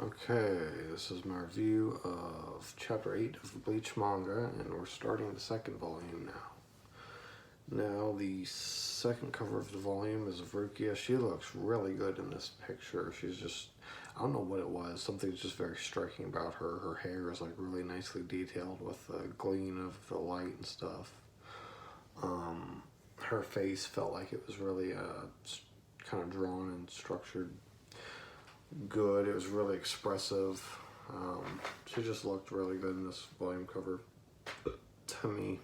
Okay, this is my review of Chapter 8 of the Bleach manga, and we're starting the second volume now. Now, the second cover of the volume is of Rukia. She looks really good in this picture. She's just, I don't know what it was, something's just very striking about her. Her hair is like really nicely detailed with the gleam of the light and stuff. Her face felt like it was really kind of drawn and structured good. It was really expressive. She just looked really good in this volume cover to me.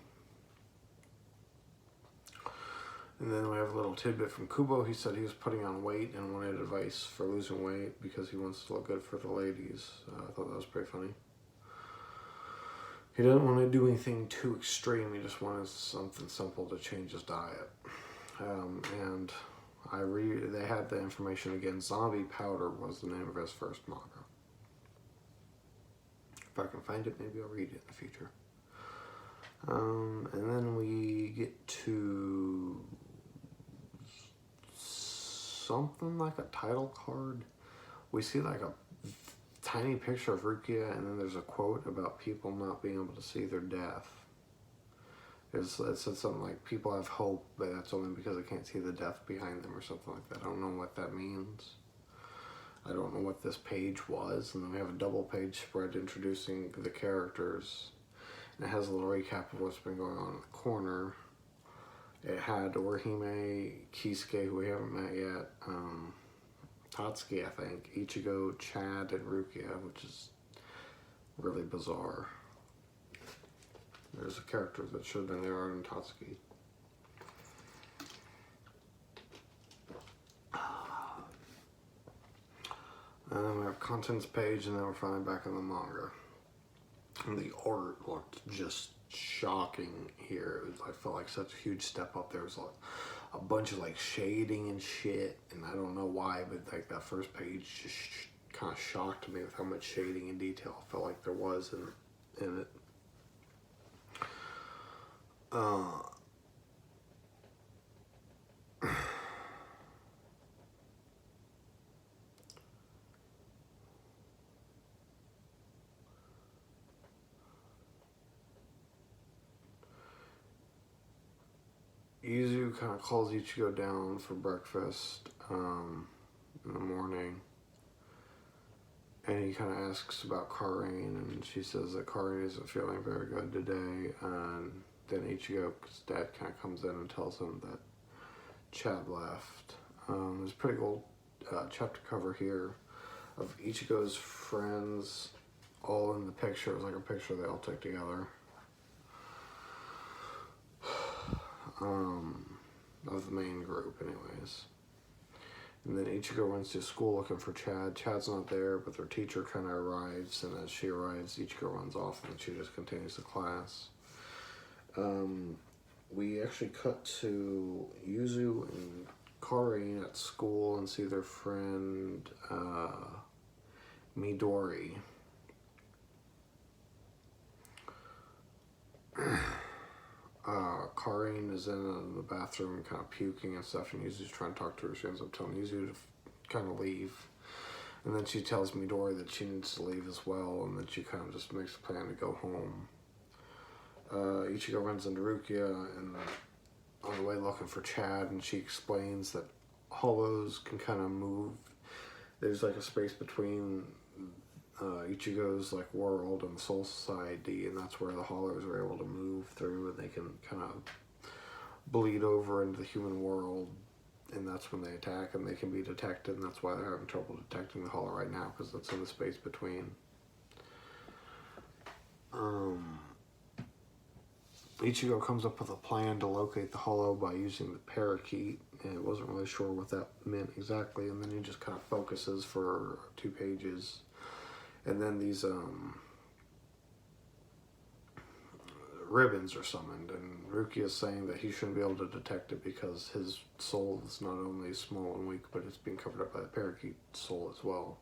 And then we have a little tidbit from Kubo. He said he was putting on weight and wanted advice for losing weight because he wants to look good for the ladies. I thought that was pretty funny. He doesn't want to do anything too extreme. He just wanted something simple to change his diet. And they had the information again. Zombie Powder was the name of his first manga. If I can find it, maybe I'll read it in the future. And then we get to something like a title card. We see like a tiny picture of Rukia, and then there's a quote about people not being able to see their death. It said something like, people have hope, but that's only because they can't see the death behind them or something like that. I don't know what that means. I don't know what this page was. And then we have a double page spread introducing the characters. And it has a little recap of what's been going on in the corner. It had Orihime, Kisuke, who we haven't met yet, Tatsuki, I think, Ichigo, Chad, and Rukia, which is really bizarre. There's a character that should have been there in Tatsuki. And then we have contents page, and then we're finally back in the manga. And the art looked just shocking here. I felt like such a huge step up. There was like a bunch of like shading and shit, and I don't know why, but like that first page just kind of shocked me with how much shading and detail I felt like there was in it. Yuzu kind of calls Ichigo down for breakfast in the morning, and he kind of asks about Karin, and she says that Karin isn't feeling very good today, and then Ichigo's dad kind of comes in and tells him that Chad left. There's a pretty cool chapter cover here of Ichigo's friends all in the picture. It was like a picture they all took together. Of the main group anyways. And then Ichigo runs to school looking for Chad. Chad's not there, but their teacher kind of arrives, and as she arrives, Ichigo runs off, and then she just continues the class. We actually cut to Yuzu and Karin at school and see their friend Midori. Karin is in the bathroom kind of puking and stuff, and Yuzu's trying to talk to her. She ends up telling Yuzu to kind of leave. And then she tells Midori that she needs to leave as well, and then she kind of just makes a plan to go home. Ichigo runs into Rukia and on the way looking for Chad, and she explains that hollows can kind of move. There's like a space between Ichigo's like world and the Soul Society, and that's where the hollows are able to move through, and they can kind of bleed over into the human world, and that's when they attack, and they can be detected, and that's why they're having trouble detecting the hollow right now, because it's in the space between. Ichigo comes up with a plan to locate the hollow by using the parakeet, and it wasn't really sure what that meant exactly, and then he just kind of focuses for 2 pages. And then these ribbons are summoned, and Rukia is saying that he shouldn't be able to detect it because his soul is not only small and weak, but it's being covered up by the parakeet soul as well.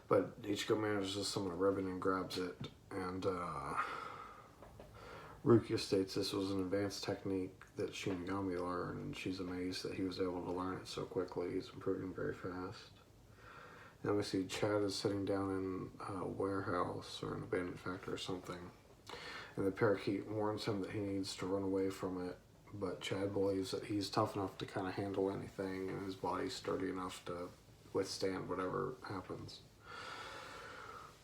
But Ichigo manages to summon a ribbon and grabs it, and Rukia states this was an advanced technique that Shinigami learned, and she's amazed that he was able to learn it so quickly. He's improving very fast. And we see Chad is sitting down in a warehouse or an abandoned factory or something. And the parakeet warns him that he needs to run away from it. But Chad believes that he's tough enough to kind of handle anything, and his body's sturdy enough to withstand whatever happens.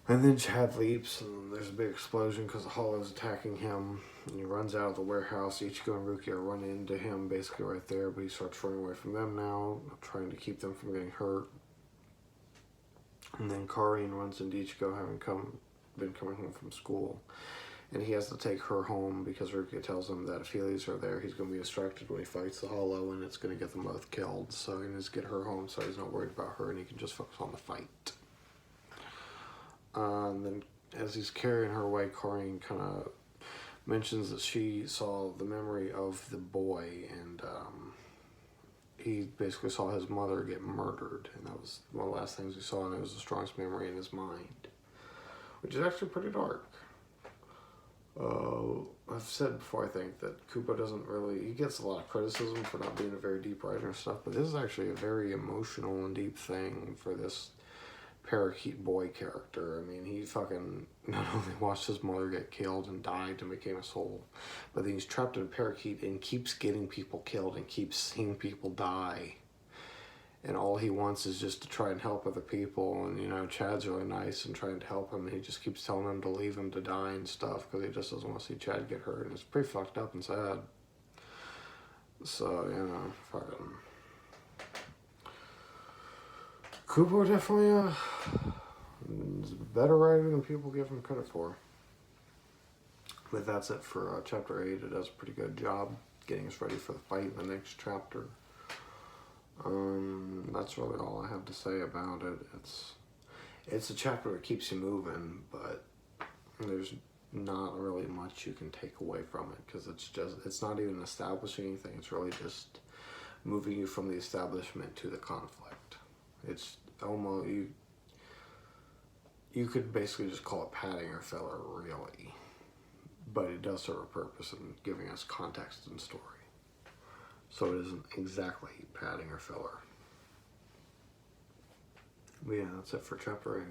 And then Chad leaps, and there's a big explosion because the Hollow's attacking him. And he runs out of the warehouse. Ichigo and Rukia run into him basically right there, but he starts running away from them now, trying to keep them from getting hurt. And then Karin runs into Ichigo, having been coming home from school. And he has to take her home because Rukia tells him that if he leaves her there, he's going to be distracted when he fights the Hollow, and it's going to get them both killed. So he needs to get her home so he's not worried about her, and he can just focus on the fight. And then as he's carrying her away, Karin kind of mentions that she saw the memory of the boy, and he basically saw his mother get murdered, and that was one of the last things he saw, and it was the strongest memory in his mind, which is actually pretty dark. I've said before, I think that Kupo doesn't really, he gets a lot of criticism for not being a very deep writer and stuff, but this is actually a very emotional and deep thing for this parakeet boy character. I mean, he fucking not only watched his mother get killed and died and became a soul, but then he's trapped in a parakeet and keeps getting people killed and keeps seeing people die. And all he wants is just to try and help other people. And, you know, Chad's really nice and trying to help him. And he just keeps telling him to leave him to die and stuff because he just doesn't want to see Chad get hurt. And it's pretty fucked up and sad. So, you know, fucking... Kubo definitely is a better writer than people give him credit for. But that's it for Chapter 8. It does a pretty good job getting us ready for the fight in the next chapter. That's really all I have to say about it. It's a chapter that keeps you moving, but there's not really much you can take away from it because it's not even establishing anything. It's really just moving you from the establishment to the conflict. It's almost you could basically just call it padding or filler, really, but it does serve a purpose in giving us context and story. So it isn't exactly padding or filler. But yeah, that's it for Chapter 8.